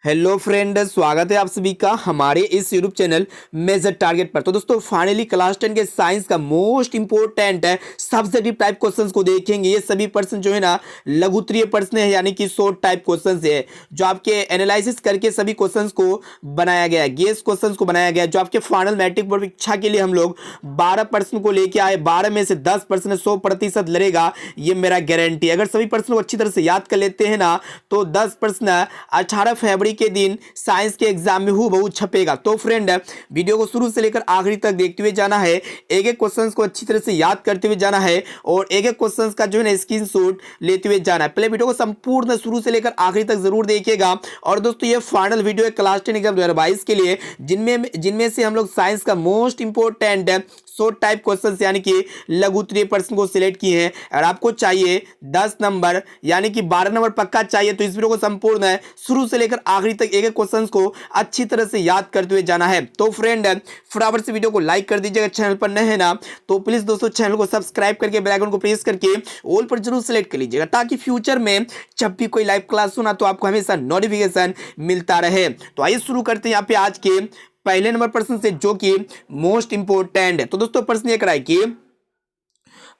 Hello friend, स्वागत है आप सभी का हमारे इस यूट्यूब चैनल मेजर टारगेट पर। तो दोस्तों फाइनली क्लास 10 के साइंस का मोस्ट इंपोर्टेंट है सब्जेक्टिव टाइप क्वेश्चंस को देखेंगे। ये सभी प्रश्न जो है ना लघुत्तरीय प्रश्न है, यानी कि शॉर्ट टाइप क्वेश्चंस है जो आपके एनालिसिस करके सभी क्वेश्चंस को बनाया गया है, गेस क्वेश्चंस को बनाया गया है। जो आपके फाइनल मैट्रिक बोर्ड परीक्षा के लिए हम लोग 12 प्रश्न को लेके आए, 12 में से 10 प्रश्न 100% लड़ेगा, ये मेरा गारंटी। अगर सभी प्रश्नों को अच्छी तरह से याद कर लेते हैं ना तो 10 प्रश्न 18 फरवरी के दिन साइंस के एग्जाम में हूबहू छपेगा। तो फ्रेंड वीडियो को शुरू से लेकर आखिरी तक देखते हुए जाना है, एक एक क्वेश्चंस को अच्छी तरह से याद करते हुए जाना है और एक एक क्वेश्चंस का जो है ना स्क्रीनशॉट लेते हुए जाना है। पहले वीडियो को संपूर्ण शुरू से लेकर आखिरी तक जरूर देखिएगा। और दोस्तों ये फाइनल वीडियो है क्लास 10 एग्जाम 2022 के लिए, जिनमें से हम लोग साइंस का most important short type question यानी कि लघुत्तरीय प्रश्न को सिलेक्ट किए हैं। और आपको चाहिए 10 नंबर यानी कि 12 नंबर पक्का चाहिए, तो इस वीडियो को संपूर्ण है शुरू से लेकर आखिरी तक एक एक क्वेश्चंस को अच्छी तरह से याद करते हुए जाना है। तो फ्रेंड फटाफट से वीडियो को लाइक कर दीजिएगा, चैनल पर नए हैं ना तो प्लीज दोस्तों चैनल को सब्सक्राइब करके बेल आइकन को प्रेस करके ऑल पर जरूर सेलेक्ट कर लीजिएगा, ताकि फ्यूचर में जब भी कोई लाइव क्लास हो ना तो आपको हमेशा नोटिफिकेशन मिलता रहे। तो आइए शुरू करते हैं यहाँ पे आज के पहले नंबर प्रश्न से, जो कि मोस्ट इंपोर्टेंट है। तो दोस्तों प्रश्न ये कराए कि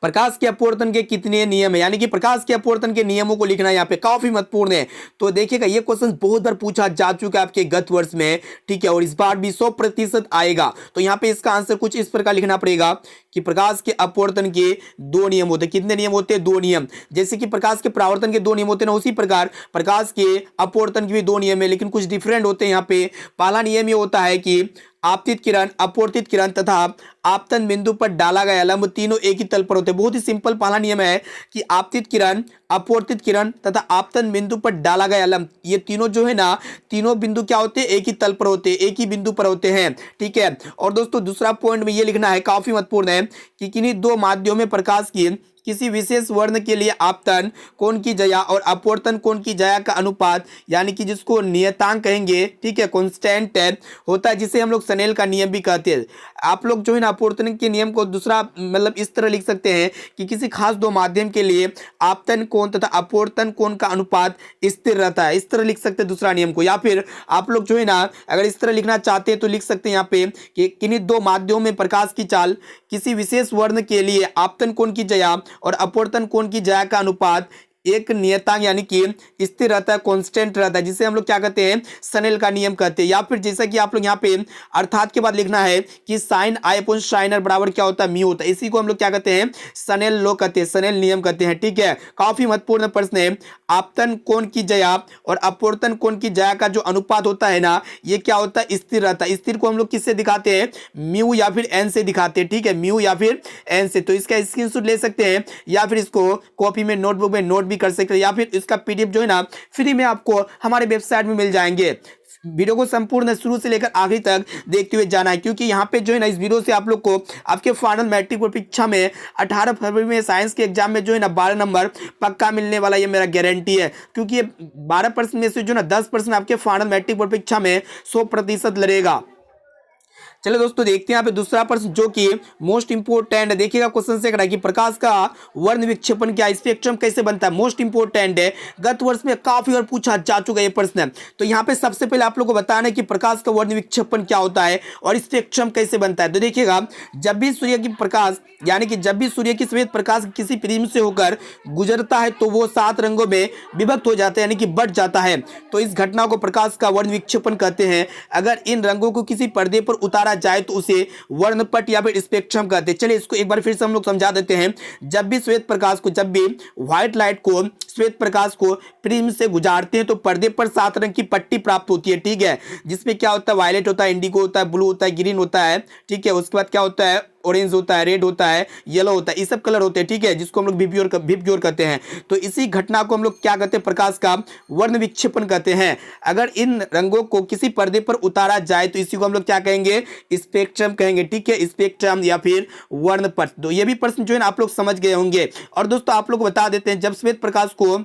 प्रकाश के अपवर्तन के कितने नियम है, यानी कि प्रकाश के अपवर्तन के नियमों को लिखना यहाँ पे काफी महत्वपूर्ण है। तो देखिएगा ये क्वेश्चन बहुत बार पूछा जा चुका है आपके गत वर्ष में, ठीक है, और इस बार भी 100% आएगा। तो यहाँ पे इसका आंसर कुछ इस प्रकार लिखना पड़ेगा कि प्रकाश के अपवर्तन के दो नियम होते हैं। कितने नियम होते हैं? दो नियम। जैसे कि प्रकाश के परावर्तन के दो नियम होते हैं ना, उसी प्रकार प्रकाश के अपवर्तन के भी दो नियम है, लेकिन कुछ डिफरेंट होते हैं यहाँ पे। पहला नियम ये होता है कि आपतित किरण, अपवर्तित किरण तथा आपतन बिंदु पर डाला गया लंब तीनों एक ही तल पर होते हैं। बहुत ही सिंपल पहला नियम है कि आपतित किरण, अपवर्तित किरण तथा आपतन बिंदु पर डाला गया लंब, ये तीनों जो है ना तीनों बिंदु क्या होते हैं? एक ही तल पर होते हैं, एक ही बिंदु पर होते हैं, ठीक है। और दोस्तों दूसरा पॉइंट में ये लिखना है, काफी महत्वपूर्ण है, कि किन्हीं दो माध्यमों में प्रकाश की किसी विशेष वर्ण के लिए आपतन कोण की जया और अपवर्तन कोण की जया का अनुपात, यानी कि जिसको नियतांक कहेंगे, ठीक है, कांस्टेंट होता है, जिसे हम लोग स्नेल का नियम भी कहते हैं। आप लोग जो है ना अपवर्तन के नियम को दूसरा मतलब इस तरह लिख सकते हैं कि किसी खास दो माध्यम के लिए आपतन कोण तथा अपवर्तन कोण का अनुपात स्थिर रहता है, इस तरह लिख सकते हैं दूसरा नियम को। या फिर आप लोग जो है ना अगर इस तरह लिखना चाहते हैं तो लिख सकते हैं यहाँ पे कि किन्हीं दो माध्यमों में प्रकाश की चाल किसी विशेष वर्ण के लिए आपतन कोण की जया और अपवर्तन कोण की जया का अनुपात एक नियतांक यानी कि स्थिर रहता है, कांस्टेंट रहता है, जिसे हम लोग क्या कहते हैं? स्नेल का नियम कहते हैं। या फिर जैसा कि आप लोग यहाँ पे अर्थात के बाद लिखना है कि sine I upon sine R बराबर क्या होता है? म्यू होता है। इसी को हम लोग क्या कहते हैं? स्नेल लॉ कहते हैं, स्नेल नियम कहते हैं, ठीक है। काफी महत्वपूर्ण प्रश्न है। आपतन कोण की जया और अपवर्तन कोण की जया का जो अनुपात होता है ना, ये क्या होता है? स्थिर रहता है। स्थिर को हम लोग किससे दिखाते हैं? म्यू या फिर एन से दिखाते हैं, ठीक है, म्यू या फिर एन से। तो इसका स्क्रीनशॉट ले सकते हैं या फिर इसको कॉपी में नोटबुक में नोट भी कर सकते हैं, या फिर इसका पीडीएफ जो है ना फ्री में आपको हमारे वेबसाइट में मिल जाएंगे। वीडियो को संपूर्ण शुरू से लेकर आखिरी तक देखते हुए जाना है, क्योंकि यहाँ पे जो है ना इस वीडियो से आप लोग को आपके फाइनल मैट्रिक बोर्ड परीक्षा में 18 फरवरी में साइंस के एग्जाम में जो है ना 12 नंबर पक्का मिलने वाला, ये मेरा गारंटी है। क्योंकि ये 12% में से जो ना 10% आपके फाइनल मैट्रिक बोर्ड परीक्षा में 100% लड़ेगा। चलो दोस्तों देखते हैं यहाँ पे दूसरा प्रश्न, जो कि मोस्ट इंपोर्टेंट है। देखिएगा क्वेश्चन से करा कि प्रकाश का वर्ण विक्षेपण क्या, स्पेक्ट्रम कैसे बनता है? मोस्ट इंपोर्टेंट है, गत वर्ष में काफी बार पूछा जा चुका है ये प्रश्न। तो यहाँ पे सबसे पहले आप लोग को बताना है कि प्रकाश का वर्ण विक्षेपण क्या होता है और स्पेक्ट्रम कैसे बनता है। तो देखिएगा जब भी सूर्य की प्रकाश यानी कि जब भी सूर्य की सफेद प्रकाश किसी प्रिज्म से होकर गुजरता है तो वो 7 रंगों में विभक्त हो जाता है, यानी कि बढ़ जाता है। तो इस घटना को प्रकाश का वर्ण विक्षेपण कहते हैं। अगर इन रंगों को किसी पर्दे पर उतारा जाए तो उसे वर्णपट या फिर स्पेक्ट्रम कहते हैं। चलिए इसको एक बार फिर से हम लोग समझा देते हैं। जब भी श्वेत प्रकाश को, जब भी व्हाइट लाइट को, श्वेत प्रकाश को प्रिज्म से गुजारते हैं तो पर्दे पर 7 रंग की पट्टी प्राप्त होती है, ठीक है, जिसमें क्या होता है? वायलेट होता है, इंडिगो होता है, ब्लू होता है, ग्रीन होता है, ठीक है। उसके बाद क्या होता है? ऑरेंज होता है, रेड होता है, येलो होता है, ये सब कलर होते हैं, ठीक है, जिसको हम लोग विबग्योर कहते हैं। तो इसी घटना को हम लोग क्या कहते हैं? प्रकाश का वर्ण विक्षेपण कहते हैं। अगर इन रंगों को किसी पर्दे पर उतारा जाए तो इसी को हम लोग क्या कहेंगे? स्पेक्ट्रम कहेंगे, ठीक है, स्पेक्ट्रम या फिर वर्णपट। तो ये भी प्रश्न जो है ना आप लोग समझ गए होंगे। और दोस्तों आप लोग को बता देते हैं, जब श्वेत प्रकाश को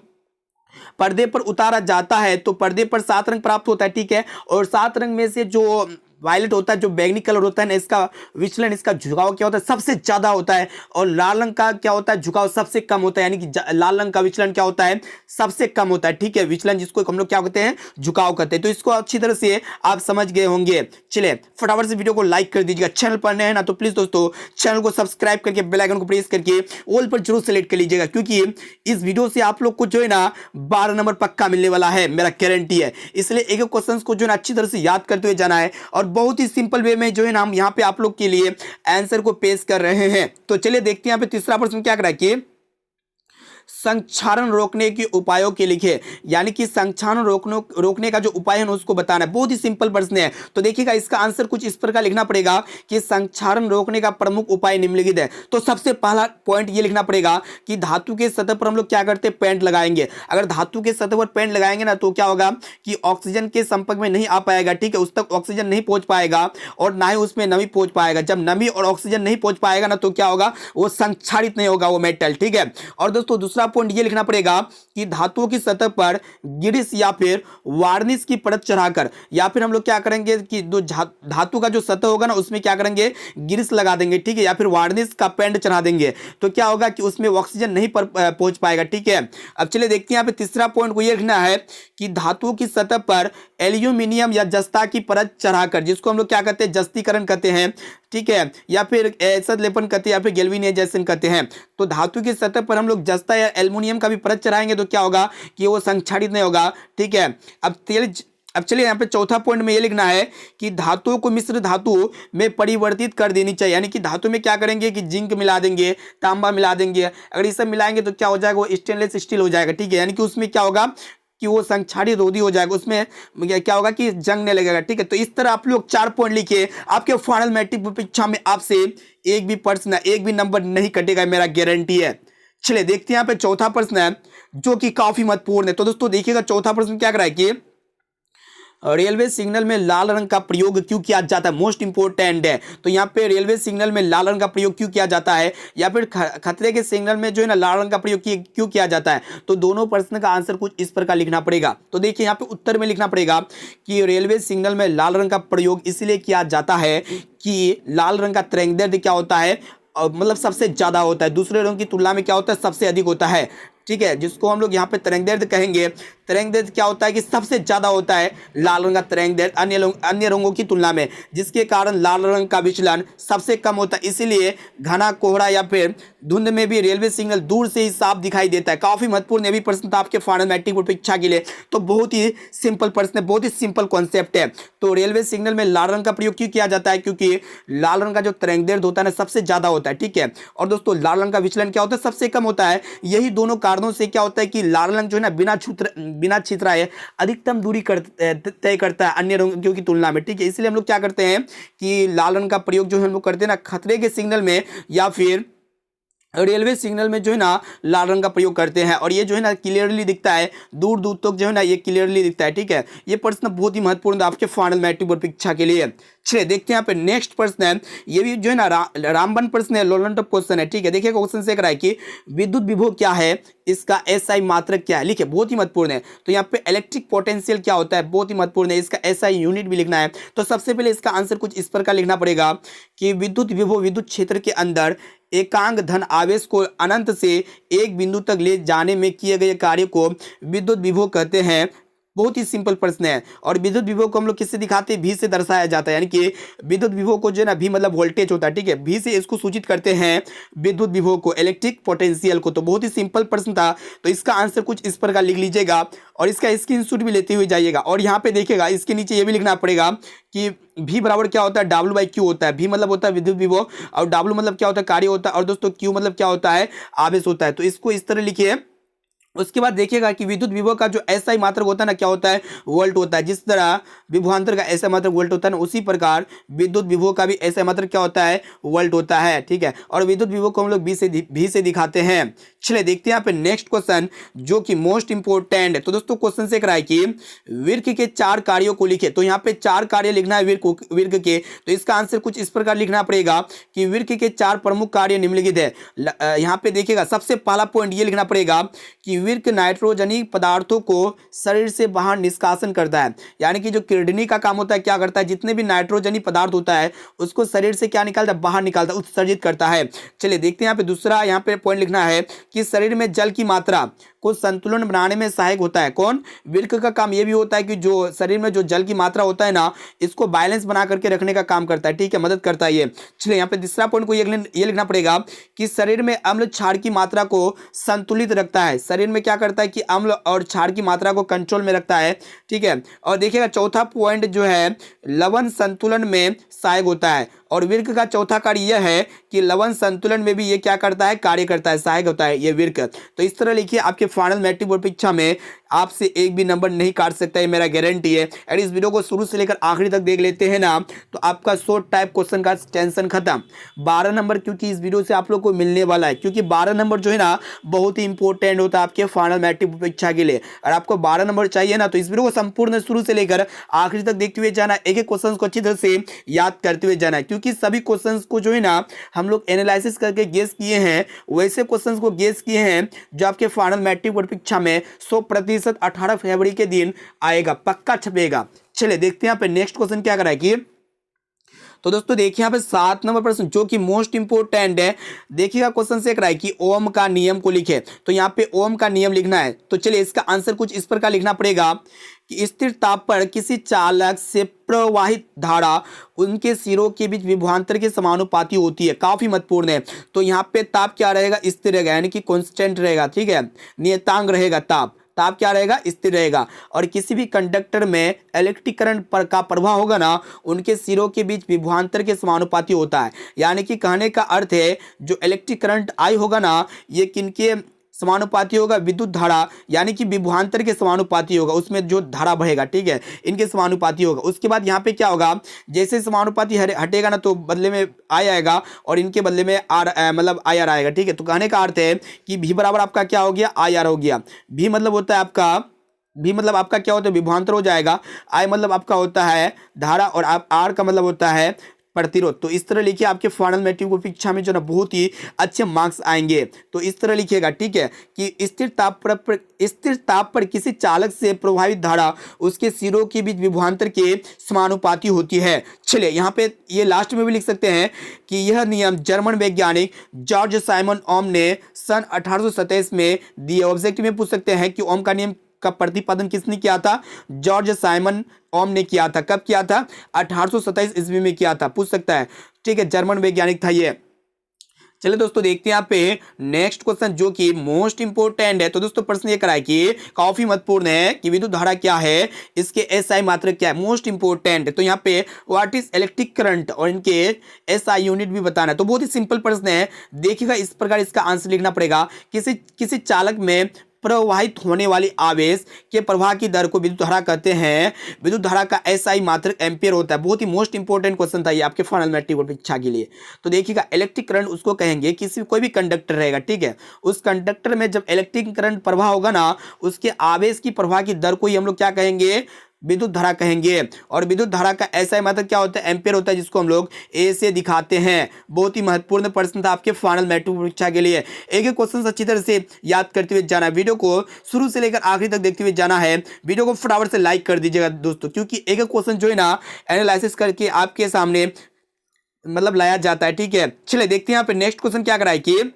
पर्दे पर उतारा जाता है तो पर्दे पर 7 रंग प्राप्त होता है, ठीक है, और 7 रंग में से जो वायलेट होता है, जो बैंगनी कलर होता है ना, इसका विचलन, इसका झुकाव क्या होता है, सबसे ज्यादा होता है। और लाल रंग का क्या होता है, झुकाव सबसे कम होता है, यानी कि लाल रंग का विचलन क्या होता है, सबसे कम होता है। ठीक है, विचलन जिसको हम लोग क्या कहते हैं, झुकाव कहते हैं। तो इसको अच्छी तरह से आप समझ गए होंगे। चलिए फटाफट से वीडियो को लाइक कर दीजिएगा। चैनल पर नए हैं ना तो प्लीज दोस्तों चैनल को सब्सक्राइब करके बेल आइकन को प्रेस करके ऑल पर जरूर सेलेक्ट कर लीजिएगा, क्योंकि इस वीडियो से आप लोग को जो है ना 12 नंबर पक्का मिलने वाला है, मेरा गारंटी है। इसलिए एक एक क्वेश्चंस को जो है ना अच्छी तरह से याद करते हुए जाना है, और बहुत ही सिंपल वे में जो है ना हम यहाँ पे आप लोग के लिए आंसर को पेश कर रहे हैं। तो चलिए देखते हैं यहाँ पे तीसरा प्रश्न क्या करा कि संक्षारण रोकने के उपायों के लिखे, यानी कि संक्षारण रोकने का जो उपाय है उसको बताना है। बहुत ही सिंपल प्रश्न है। तो देखिएगा इसका आंसर कुछ इस प्रकार लिखना पड़ेगा कि संक्षारण रोकने का प्रमुख उपाय निम्नलिखित है। तो सबसे पहला पॉइंट ये लिखना पड़ेगा कि धातु के सतह पर हम लोग क्या करते हैं, पेंट लगाएंगे। अगर धातु के सतह पर पेंट लगाएंगे ना तो क्या होगा कि ऑक्सीजन के संपर्क में नहीं आ पाएगा। ठीक है, उस तक ऑक्सीजन नहीं पहुंच पाएगा और ना ही उसमें नमी पहुंच पाएगा। जब नमी और ऑक्सीजन नहीं पहुंच पाएगा ना तो क्या होगा, वो संक्षारित नहीं होगा वो मेटल। ठीक है, और दोस्तों दूसरा पॉइंट ये लिखना पड़ेगा कि धातुओं की सतह पर ग्रीस या फिर वार्निश की परत चढ़ाकर, या फिर हम लोग क्या करेंगे कि जो धातु का जो सतह होगा ना उसमें क्या करेंगे, ग्रीस लगा देंगे। ठीक है, या फिर वार्निश का पेंट चढ़ा देंगे। तो क्या होगा कि उसमें ऑक्सीजन नहीं पहुंच पाएगा। ठीक है, अब चलिए देखते हैं यहाँ पे तीसरा पॉइंट को ये लिखना है कि धातुओं की सतह पर एल्यूमिनियम या जस्ता की परत चढ़ाकर, जिसको हम लोग क्या कहते हैं, जस्तीकरण कहते हैं। ठीक है, या फिर एसिड लेपन कहते हैं, या फिर गैल्वेनाइजेशन कहते हैं। तो धातु की सतह पर हम लोग जस्ता या एल्युमिनियम का भी परत चढ़ाएंगे तो क्या होगा कि वो संक्षारित नहीं होगा। ठीक है, अब चलिए यहाँ पे चौथा पॉइंट में ये लिखना है कि धातुओं को मिश्र धातु में परिवर्तित कर देनी चाहिए, यानी कि धातु में क्या करेंगे कि जिंक मिला देंगे, तांबा मिला देंगे। अगर ये सब मिलाएंगे तो क्या हो जाएगा, वो स्टेनलेस स्टील हो जाएगा। ठीक है, यानी कि उसमें क्या होगा कि वो संक्षारित रोधी हो जाएगा, उसमें क्या होगा कि जंग नहीं लगेगा। ठीक है, तो इस तरह आप लोग 4 पॉइंट लिखिए, आपके फाइनल मैट्रिक परीक्षा में आपसे एक भी प्रश्न, एक भी नंबर नहीं कटेगा, मेरा गारंटी है। चलिए देखते हैं यहाँ पे चौथा प्रश्न है जो कि काफी महत्वपूर्ण है। तो दोस्तों देखिएगा चौथा प्रश्न क्या करा है कि रेलवे सिग्नल में लाल रंग का प्रयोग क्यों किया जाता है, मोस्ट इंपोर्टेंट है। तो यहाँ पे रेलवे सिग्नल में लाल रंग का प्रयोग क्यों किया जाता है, या फिर खतरे के सिग्नल में जो है ना लाल रंग का प्रयोग क्यों किया जाता है। तो दोनों प्रश्न का आंसर कुछ इस प्रकार लिखना पड़ेगा। तो देखिए यहाँ पे उत्तर में लिखना पड़ेगा कि रेलवे सिग्नल में लाल रंग का प्रयोग इसलिए किया जाता है कि लाल रंग का तरंगदैर्ध्य क्या होता है, मतलब सबसे ज्यादा होता है, दूसरे रंग की तुलना में क्या होता है, सबसे अधिक होता है। ठीक है, जिसको हम लोग यहाँ पे तरंगदैर्ध्य कहेंगे। तरंगदैर्ध्य क्या होता है कि सबसे ज्यादा होता है लाल रंग का तरंगदैर्ध्य अन्य रंगों की तुलना में, जिसके कारण लाल रंग का विचलन सबसे कम होता है। इसीलिए घना कोहरा या फिर धुंध में भी रेलवे सिग्नल दूर से ही साफ दिखाई देता है। काफी महत्वपूर्ण ये भी प्रश्न था आपके फाइनल मैट्रिक बोर्ड परीक्षा के लिए। तो बहुत ही सिंपल प्रश्न है, बहुत ही सिंपल कॉन्सेप्ट है। तो रेलवे सिग्नल में लाल रंग का प्रयोग क्यों किया जाता है, क्योंकि लाल रंग का जो तरंगदैर्ध्य होता है ना सबसे ज्यादा होता है। ठीक है, और दोस्तों लाल रंग का विचलन क्या होता है, सबसे कम होता है। यही दोनों कारणों से क्या होता है कि लाल रंग जो है ना बिना छितराए अधिकतम दूरी तय करता है अन्य रंगों की तुलना में। ठीक है, इसलिए हम लोग क्या करते हैं कि लाल रंग का प्रयोग जो है हम लोग करते हैं ना खतरे के सिग्नल में या फिर रेलवे सिग्नल में जो है ना लाल रंग का प्रयोग करते हैं। और ये जो है ना क्लियरली दिखता है, दूर दूर तक जो है ना ये क्लियरली दिखता है। ठीक है, ये प्रश्न बहुत ही महत्वपूर्ण है आपके फाइनल मैट्रिक बोर्ड परीक्षा के लिए। चलिए देखते हैं यहाँ पे नेक्स्ट प्रश्न है, ये भी जो है ना रामबन प्रश्न है, लोलंट क्वेश्चन है। ठीक है, देखिए क्वेश्चन से करा है कि विद्युत विभव क्या है, इसका एसआई मात्रक क्या है, लिखिए बहुत ही महत्वपूर्ण है। तो यहाँ पे इलेक्ट्रिक पोटेंशियल क्या होता है, बहुत ही महत्वपूर्ण है, इसका एसआई यूनिट भी लिखना है। तो सबसे पहले इसका आंसर कुछ इस प्रकार लिखना पड़ेगा कि विद्युत विभव विद्युत क्षेत्र के अंदर एकांक धन आवेश को अनंत से एक बिंदु तक ले जाने में किए गए कार्य को विद्युत विभव कहते हैं। बहुत ही सिंपल प्रश्न है। और विद्युत विभव को हम लोग किससे दिखाते हैं, भी से दर्शाया जाता है, यानी कि विद्युत विभव को जो है ना भी मतलब वोल्टेज होता है। ठीक है, भी से इसको सूचित करते हैं विद्युत विभव को, इलेक्ट्रिक पोटेंशियल को। तो बहुत ही सिंपल प्रश्न था। तो इसका आंसर कुछ इस प्रकार लिख लीजिएगा और इसका स्क्रीनशॉट भी लेते हुए जाइएगा। और यहाँ पे देखिएगा इसके नीचे ये भी लिखना पड़ेगा कि V बराबर क्या होता है, W/Q होता है। V मतलब होता है विद्युत विभव और W मतलब क्या होता है, कार्य होता है। और दोस्तों Q मतलब क्या होता है, आवेश होता है। तो इसको इस तरह लिखिए। उसके बाद देखिएगा कि विद्युत विभव का जो एसआई मात्रक होता है ना क्या होता है, वोल्ट होता है। जिस तरह विभवांतर का एसआई मात्रक वोल्ट होता है ना, उसी प्रकार विद्युत विभव का भी एसआई मात्रक क्या होता है, वोल्ट होता है। ठीक है, और विद्युत विभव को हम लोग भी से दिखाते हैं। चलिए देखते हैं यहाँ पे नेक्स्ट क्वेश्चन जो कि मोस्ट इंपोर्टेंट है। तो दोस्तों क्वेश्चन से कराए कि विर्क के 4 कार्यों को लिखे। तो यहाँ पे 4 कार्य लिखना है विर्क के। तो इसका आंसर कुछ इस प्रकार लिखना पड़ेगा कि विर्क के 4 प्रमुख कार्य निम्नलिखित है। यहाँ पे देखिएगा सबसे पहला पॉइंट ये लिखना पड़ेगा कि वृक्क नाइट्रोजनी पदार्थों को शरीर से बाहर निष्कासन करता है, यानी कि जो किडनी का काम होता है क्या करता है, जितने भी नाइट्रोजनी पदार्थ होता है उसको शरीर से क्या निकालता है, बाहर निकालता है, उत्सर्जित करता है। चलिए देखते हैं यहाँ पे दूसरा यहाँ पे पॉइंट लिखना है कि शरीर में जल की मात्रा को संतुलन बनाने में सहायक होता है। कौन? वृक्क का काम ये भी होता है कि जो शरीर में जो जल की मात्रा होता है ना, इसको बैलेंस बना करके रखने का काम करता है, ठीक है, मदद करता है ये। चलिए यहाँ पे तीसरा पॉइंट को ये लिखना पड़ेगा कि शरीर में अम्ल क्षार की मात्रा को संतुलित रखता है। शरीर में क्या करता है कि अम्ल और क्षार की मात्रा को कंट्रोल में रखता है, ठीक है। और देखिएगा चौथा पॉइंट जो है लवण संतुलन में सहायक होता है, और वृक्क का चौथा कार्य यह है कि लवण संतुलन में भी ये क्या करता है, कार्य करता है, सहायक होता है ये वृक्क। तो इस तरह लिखिए, आपके फाइनल मैट्रिक बोर्ड परीक्षा में आपसे एक भी नंबर नहीं काट सकता है, मेरा गारंटी है। और इस वीडियो को शुरू से लेकर आखिरी तक देख लेते हैं ना, तो आपका शॉर्ट टाइप क्वेश्चन का टेंशन खत्म। 12 नंबर क्योंकि इस वीडियो से आप लोग को मिलने वाला है, क्योंकि 12 नंबर जो है ना बहुत ही इंपॉर्टेंट होता है आपके फाइनल मैट्रिक परीक्षा के लिए। और आपको 12 नंबर चाहिए ना, तो इस वीडियो को संपूर्ण शुरू से लेकर आखिरी तक देखते हुए जाना, एक एक क्वेश्चन को अच्छी तरह से याद करते हुए जाना है, क्योंकि सभी क्वेश्चंस को जो है ना हम लोग एनालिसिस करके गेस किए हैं, वैसे क्वेश्चंस को गेस किए हैं जो आपके फाइनल मैट्रिक बोर्ड परीक्षा में 100% 18 फरवरी के दिन आएगा, पक्का छपेगा। चलिए देखते हैं यहाँ पे नेक्स्ट क्वेश्चन क्या करा है कि, तो दोस्तों देखिए यहाँ पे 7 नंबर प्रश्न जो कि मोस्ट इंपोर्टेंट है। देखिएगा क्वेश्चन से करा है कि ओम का नियम को लिखे, तो यहाँ पे ओम का नियम लिखना है। तो चलिए इसका आंसर कुछ इस प्रकार लिखना पड़ेगा कि स्थिर ताप पर किसी चालक से प्रवाहित धारा उनके सिरों के बीच विभवांतर के समानुपाती होती है। काफी महत्वपूर्ण है। तो यहाँ पे ताप क्या रहेगा, स्थिर रहेगा, यानी कि कांस्टेंट रहेगा, ठीक है, नियतांक रहेगा ताप क्या रहेगा, स्थिर रहेगा। और किसी भी कंडक्टर में इलेक्ट्रिक करंट पर का प्रभाव होगा ना, उनके सिरों के बीच विभवांतर के समानुपाती होता है। यानी कि कहने का अर्थ है जो इलेक्ट्रिक करंट आई होगा ना, ये किनके समानुपाती होगा, विद्युत धारा यानी कि विभवांतर के समानुपाती होगा, उसमें जो धारा बहेगा, ठीक है, इनके समानुपाती होगा। उसके बाद यहाँ पे क्या होगा, जैसे समानुपाती हटेगा ना तो बदले में आई आएगा और इनके बदले में आर मतलब आई आर आएगा, ठीक है। तो कहने का अर्थ है कि भी बराबर आपका क्या हो गया, आई आर हो गया। भी मतलब होता है आपका, भी मतलब आपका क्या होता है, विभवांतर हो जाएगा। आई मतलब आपका होता है धारा, और आप आर का मतलब होता है प्रतिरोध। तो इस तरह लिखिए, आपके फाइनल मैट्रिक बोर्ड परीक्षा में जो ना बहुत ही अच्छे मार्क्स आएंगे। तो इस तरह लिखिएगा, ठीक है, कि स्थिर ताप पर किसी चालक से प्रभावित धारा उसके सिरों के बीच विभवांतर के समानुपाती होती है। चलिए यहाँ पे ये लास्ट में भी लिख सकते हैं कि यह नियम जर्मन वैज्ञानिक जॉर्ज साइमन ओम ने सन 1827 में दिए। ऑब्जेक्टिव में पूछ सकते हैं कि ओम का नियम का प्रतिपादन किसने किया था, जॉर्ज साइमन ओम ने किया था। कब किया था, 1827 ईस्वी में किया था, पूछ सकता है, ठीक है, जर्मन वैज्ञानिक था ये। चलिए दोस्तों देखते हैं यहाँ पे नेक्स्ट क्वेश्चन जो कि मोस्ट इंपोर्टेंट है। तो दोस्तों प्रश्न ये कराए कि काफी महत्वपूर्ण है कि विद्युत धारा क्या है, इसके एसआई मात्रक क्या है, मोस्ट इंपोर्टेंट है। तो यहाँ पे व्हाट इज इलेक्ट्रिक करंट और इनके एसआई यूनिट भी बताना है। तो बहुत ही सिंपल प्रश्न है, देखिएगा इस प्रकार इसका आंसर लिखना पड़ेगा। किसी चालक में प्रवाहित होने वाली आवेश के प्रवाह की दर को विद्युत धारा कहते हैं। विद्युत धारा का एसआई मात्रक एम्पियर होता है। बहुत ही मोस्ट इंपोर्टेंट क्वेश्चन था ये आपके फाइनल मैट्रिक बोर्ड परीक्षा के लिए। तो देखिएगा इलेक्ट्रिक करंट उसको कहेंगे, कोई भी कंडक्टर रहेगा, ठीक है, उस कंडक्टर में जब इलेक्ट्रिक करंट प्रवाह होगा ना, उसके आवेश की प्रवाह की दर को ही हम लोग क्या कहेंगे, विद्युत धारा कहेंगे। और विद्युत धारा का ऐसा मतलब क्या होता है, एम्पियर होता है, जिसको हम लोग ए से दिखाते हैं। बहुत ही महत्वपूर्ण प्रश्न था आपके फाइनल मैट्रिक परीक्षा के लिए। एक एक क्वेश्चन अच्छी तरह से याद करते हुए जाना है, वीडियो को शुरू से लेकर आखिरी तक देखते हुए जाना है। वीडियो को फटाफट से लाइक कर दीजिएगा दोस्तों, क्योंकि एक एक क्वेश्चन जो है ना एनालिसिस करके आपके सामने मतलब लाया जाता है, ठीक है। चलिए देखते हैं यहाँ पे नेक्स्ट क्वेश्चन क्या कराए कि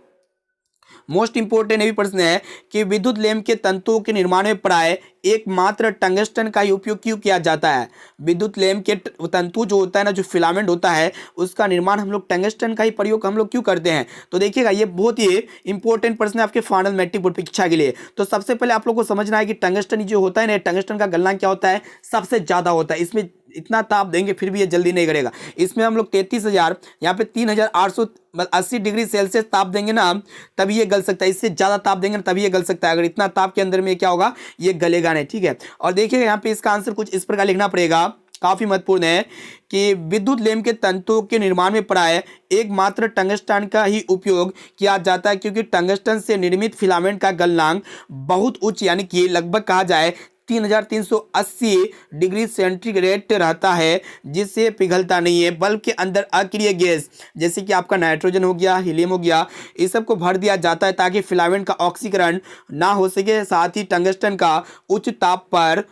मोस्ट इंपोर्टेंट ये प्रश्न है कि विद्युत लैंप के तंतुओं के निर्माण में प्राय एकमात्र टंगस्टन का ही उपयोग क्यों किया जाता है। विद्युत लैंप के तंतु जो होता है ना, जो फिलामेंट होता है, उसका निर्माण हम लोग टंगस्टन का ही प्रयोग हम लोग क्यों करते हैं। तो देखिएगा ये बहुत ही इंपॉर्टेंट प्रश्न है आपके फाइनल मैट्रिक बोर्ड परीक्षा के लिए। तो सबसे पहले आप लोग को समझना है कि टंगस्टन जो होता है ना, टंगस्टन का गलनांक क्या होता है, सबसे ज्यादा होता है। इसमें इतना ताप देंगे फिर भी ये जल्दी नहीं करेगा। इसमें हम लोग 33,000 यहाँ पे 3,880 डिग्री सेल्सियस ताप देंगे ना, तभी ये गल सकता है। इससे ज्यादा ताप देंगे ना तभी ये गल सकता है। अगर इतना ताप के अंदर में क्या होगा, ये गलेगा नहीं, ठीक है। और देखिएगा यहाँ पे इसका आंसर कुछ इस प्रकार लिखना पड़ेगा, काफी महत्वपूर्ण है कि विद्युत लैंप के तंतुओं के निर्माण में प्राय एकमात्र टंगस्टन का ही उपयोग किया जाता है, क्योंकि टंगस्टन से निर्मित फिलामेंट का गलनांक बहुत उच्च, यानी कि लगभग कहा जाए 3380 डिग्री सेंटीग्रेड रहता है, जिससे पिघलता नहीं है, बल्ब के अंदर अक्रिय गैस जैसे कि आपका नाइट्रोजन हो गया, हीलियम हो गया, इस सब को भर दिया जाता है ताकि फिलामेंट का ऑक्सीकरण ना हो सके। साथ ही टंगस्टन का उच्च ताप पर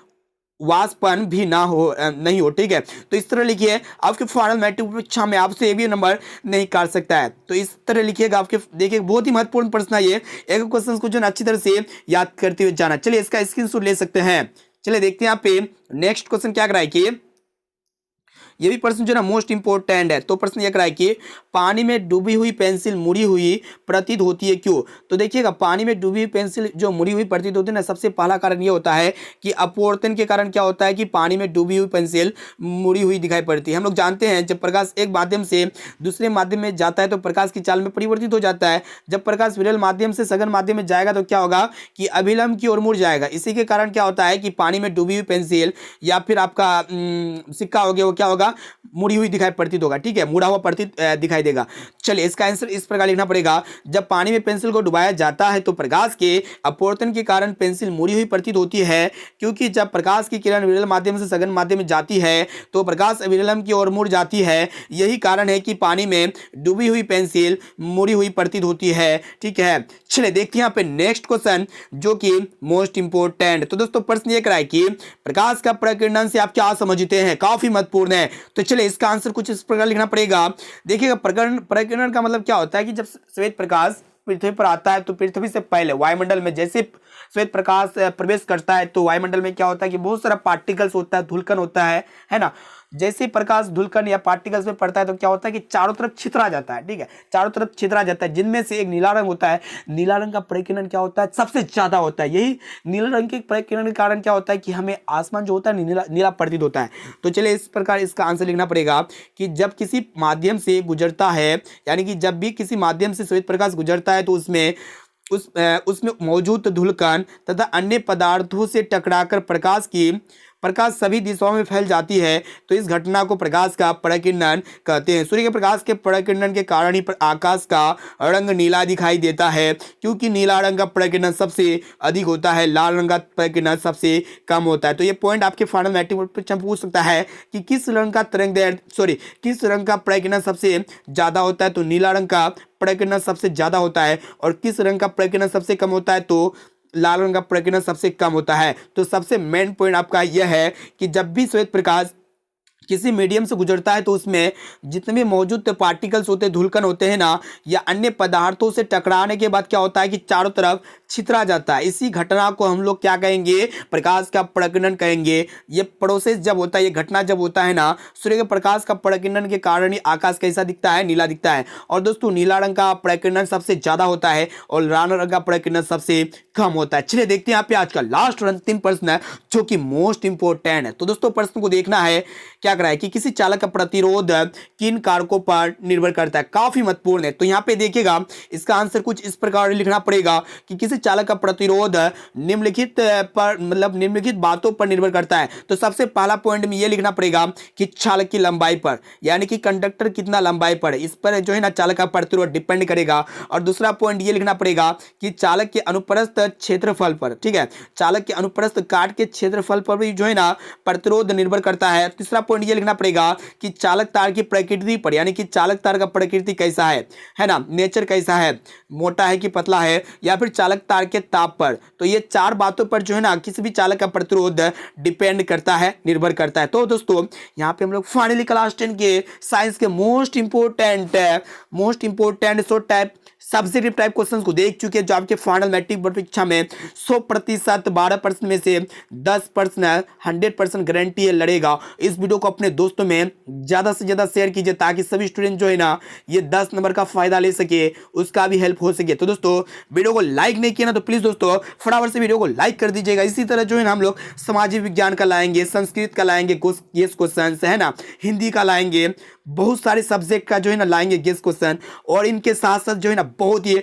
वाष्पन भी ना हो नहीं हो। ठीक है, तो इस तरह लिखिए। आपके फाइनल मैट्रिक परीक्षा में आपसे भी नंबर नहीं काट सकता है, तो इस तरह लिखिएगा। आपके देखिए बहुत ही महत्वपूर्ण प्रश्न है ये, एक क्वेश्चन को जो अच्छी तरह से याद करते हुए जाना। चलिए इसका स्क्रीनशॉट ले सकते हैं। चलिए देखते हैं यहाँ पे नेक्स्ट क्वेश्चन क्या कराए कि ये भी प्रश्न जो ना मोस्ट इंपोर्टेंट है। तो प्रश्न ये कराए कि पानी में डूबी हुई पेंसिल मुड़ी हुई प्रतीत होती है, क्यों? तो देखिएगा, पानी में डूबी हुई पेंसिल जो मुड़ी हुई प्रतीत होती है ना, सबसे पहला कारण ये होता है कि अपवर्तन के कारण क्या होता है कि पानी में डूबी हुई पेंसिल मुड़ी हुई दिखाई पड़ती है। हम लोग जानते हैं जब प्रकाश एक माध्यम से दूसरे माध्यम में जाता है तो प्रकाश की चाल में परिवर्तित हो जाता है। जब प्रकाश विरल माध्यम से सघन माध्यम में जाएगा तो क्या होगा कि अभिलंब की ओर मुड़ जाएगा। इसी के कारण क्या होता है कि पानी में डूबी हुई पेंसिल या फिर आपका सिक्का हो गया, वो क्या होगा, मुड़ी हुई दिखाई प्रतीत होगा। ठीक है, मुड़ा हुआ प्रतीत दिखाई देगा। चलिए इसका आंसर इस प्रकार लिखना पड़ेगा, जब पानी में पेंसिल को डुबाया जाता है तो प्रकाश के अपवर्तन के कारण पेंसिल मुड़ी हुई प्रतीत होती है, क्योंकि जब प्रकाश की किरण विरल माध्यम से सघन माध्यम में जाती है तो प्रकाश अविरलम की ओर मुड़ जाती है। यही कारण है कि पानी में डूबी हुई पेंसिल मुड़ी हुई प्रतीत होती है। ठीक है, चलिए देखते हैं यहाँ पे नेक्स्ट क्वेश्चन जो कि मोस्ट इंपोर्टेंट। तो दोस्तों प्रश्न ये कराए कि प्रकाश का प्रकीर्णन से आप क्या समझते हैं, काफी महत्वपूर्ण है। तो चलिए इसका आंसर कुछ इस प्रकार लिखना पड़ेगा। देखिएगा, प्रकीर्णन का मतलब क्या होता है कि जब श्वेत प्रकाश पृथ्वी पर आता है तो पृथ्वी से पहले वायुमंडल में जैसे श्वेत प्रकाश प्रवेश करता है तो वायुमंडल में क्या होता है कि बहुत सारा पार्टिकल्स होता है, धूलकण होता है ना। जैसे प्रकाश धूलकण या पार्टिकल्स में पड़ता है तो क्या होता है कि चारों तरफ छितरा जाता है। ठीक है, चारों तरफ छितरा जाता है, जिनमें से एक नीला रंग होता है। नीला रंग का प्रकीर्णन क्या होता है, सबसे ज्यादा होता है। यही नीला रंग के प्रकीर्णन के कारण क्या होता है कि हमें आसमान जो होता है नीला नीला प्रतीत होता है। तो चलिए इस प्रकार इसका आंसर लिखना पड़ेगा कि जब किसी माध्यम से गुजरता है, यानी कि जब भी किसी माध्यम से श्वेत प्रकाश गुजरता है तो उसमें मौजूद धूलकण तथा अन्य पदार्थों से टकराकर प्रकाश सभी दिशाओं में फैल जाती है, तो इस घटना को प्रकाश का प्रकीर्णन कहते हैं। सूर्य के प्रकाश के प्रकीर्णन के कारण ही आकाश का रंग नीला दिखाई देता है, क्योंकि नीला रंग का प्रकीर्णन सबसे अधिक होता है, लाल रंग का प्रकीर्णन सबसे कम होता है। तो ये पॉइंट आपके फाइनल मैट्रिक परीक्षा में पूछ सकता है कि किस रंग का प्रकीर्णन सबसे ज्यादा होता है। तो नीला रंग का प्रकीर्णन सबसे ज्यादा होता है, और किस रंग का प्रकीर्णन सबसे कम होता है, तो लाल रंग का प्रकीर्णन सबसे कम होता है। तो सबसे मेन पॉइंट आपका यह है कि जब भी श्वेत प्रकाश किसी मीडियम से गुजरता है तो उसमें जितने भी मौजूद पार्टिकल्स होते हैं, धूलकण होते हैं ना, या अन्य पदार्थों से टकराने के बाद क्या होता है कि चारों तरफ छितरा जाता है। इसी घटना को हम लोग क्या कहेंगे, प्रकाश का प्रकीर्णन कहेंगे। ये प्रोसेस जब होता है, ये घटना जब होता है ना, सूर्य के प्रकाश का प्रकीर्णन के कारण ही आकाश कैसा दिखता है, नीला दिखता है। और दोस्तों नीला रंग का प्रकीर्णन सबसे ज्यादा होता है और लाल रंग का प्रकीर्णन सबसे कम होता है। चलिए देखते हैं यहाँ पे आज का लास्ट और अंतिम प्रश्न है जो कि मोस्ट इंपोर्टेंट है। तो दोस्तों प्रश्न को देखना है, क्या करा है कि किसी चालक का प्रतिरोध किन कारकों पर निर्भर करता है, काफी महत्वपूर्ण है। तो यहाँ पे देखिएगा, इसका आंसर कुछ इस प्रकार लिखना पड़ेगा कि किसी चालक का प्रतिरोध निम्नलिखित बातों पर निर्भर करता है। तो सबसे पहला पॉइंट में ये लिखना पड़ेगा कि चालक की लंबाई पर, यानी कि कंडक्टर कितना लंबाई पर है, इस पर जो है ना चालक का प्रतिरोध डिपेंड करेगा। और दूसरा पॉइंट ये लिखना पड़ेगा कि चालक के अनुप्रस्थ क्षेत्रफल पर, ठीक है, चालक के अनुप्रस्थ काट के क्षेत्रफल पर भी जो है ना प्रतिरोध निर्भर करता है। तीसरा पॉइंट ये लिखना पड़ेगा कि चालक तार की प्रकृति पर, यानी कि चालक तार का प्रकृति कैसा है ना, नेचर कैसा है, मोटा है कि पतला है, या फिर चालक तार के ताप पर। तो ये चार बातों पर जो है ना किसी भी चालक का प्रतिरोध डिपेंड करता है, निर्भर करता है। तो दोस्तों यहाँ पे हम लोग फाइनली क्लास 10 के साइंस के most important short type subjective type questions को देख चुके हैं, जो आपके फाइनल मैट्रिक बोर्ड परीक्षा में 100% 12% में से 10% 100% गारंटी है लड़ेगा। इस वीडियो को अपने दोस्तों में ज़्यादा से ज़्यादा शेयर कीजिए ताकि सभी स्टूडेंट जो है ना ये 10 नंबर का फायदा ले सके, उसका भी हेल्प हो सके। तो दोस्तों वीडियो को लाइक नहीं किया ना तो प्लीज़ दोस्तों फटाफट से वीडियो को लाइक कर दीजिएगा। इसी तरह जो है ना हम लोग सामाजिक विज्ञान का लाएंगे, संस्कृत का लाएंगे गेस क्वेश्चन है ना, हिंदी का लाएंगे, बहुत सारे सब्जेक्ट का जो है ना लाएंगे गेस क्वेश्चन, और इनके साथ साथ जो है ना बहुत ही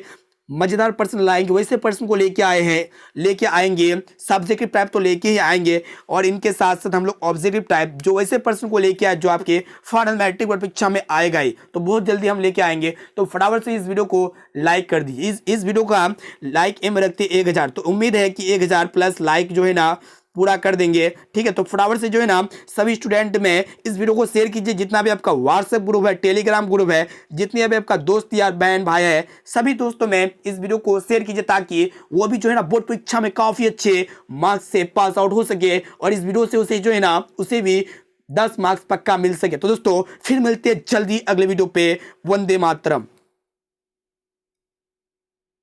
मजेदार प्रश्न लाएंगे। वैसे प्रश्न को लेके आएंगे, सब्जेक्टिव टाइप तो लेके ही आएंगे, और इनके साथ साथ हम लोग ऑब्जेक्टिव टाइप जो वैसे प्रश्न को लेके आए जो आपके फाइनल मैट्रिक बोर्ड परीक्षा में आएगा ही, तो बहुत जल्दी हम लेके आएंगे। तो फटाफट से इस वीडियो को लाइक कर दीजिए। इस वीडियो का लाइक एम रखते 1000, तो उम्मीद है कि 1000 प्लस लाइक जो है ना पूरा कर देंगे। ठीक है, तो फटाफट से जो है ना सभी स्टूडेंट में इस वीडियो को शेयर कीजिए, जितना भी आपका व्हाट्सएप ग्रुप है, टेलीग्राम ग्रुप है, जितने भी आपका दोस्त यार बहन भाई है, सभी दोस्तों में इस वीडियो को शेयर कीजिए ताकि वो भी जो है ना बोर्ड परीक्षा में काफी अच्छे मार्क्स से पास आउट हो सके और इस वीडियो से उसे जो है ना उसे भी 10 मार्क्स पक्का मिल सके। तो दोस्तों फिर मिलते हैं जल्दी अगले वीडियो पे। वंदे मातरम।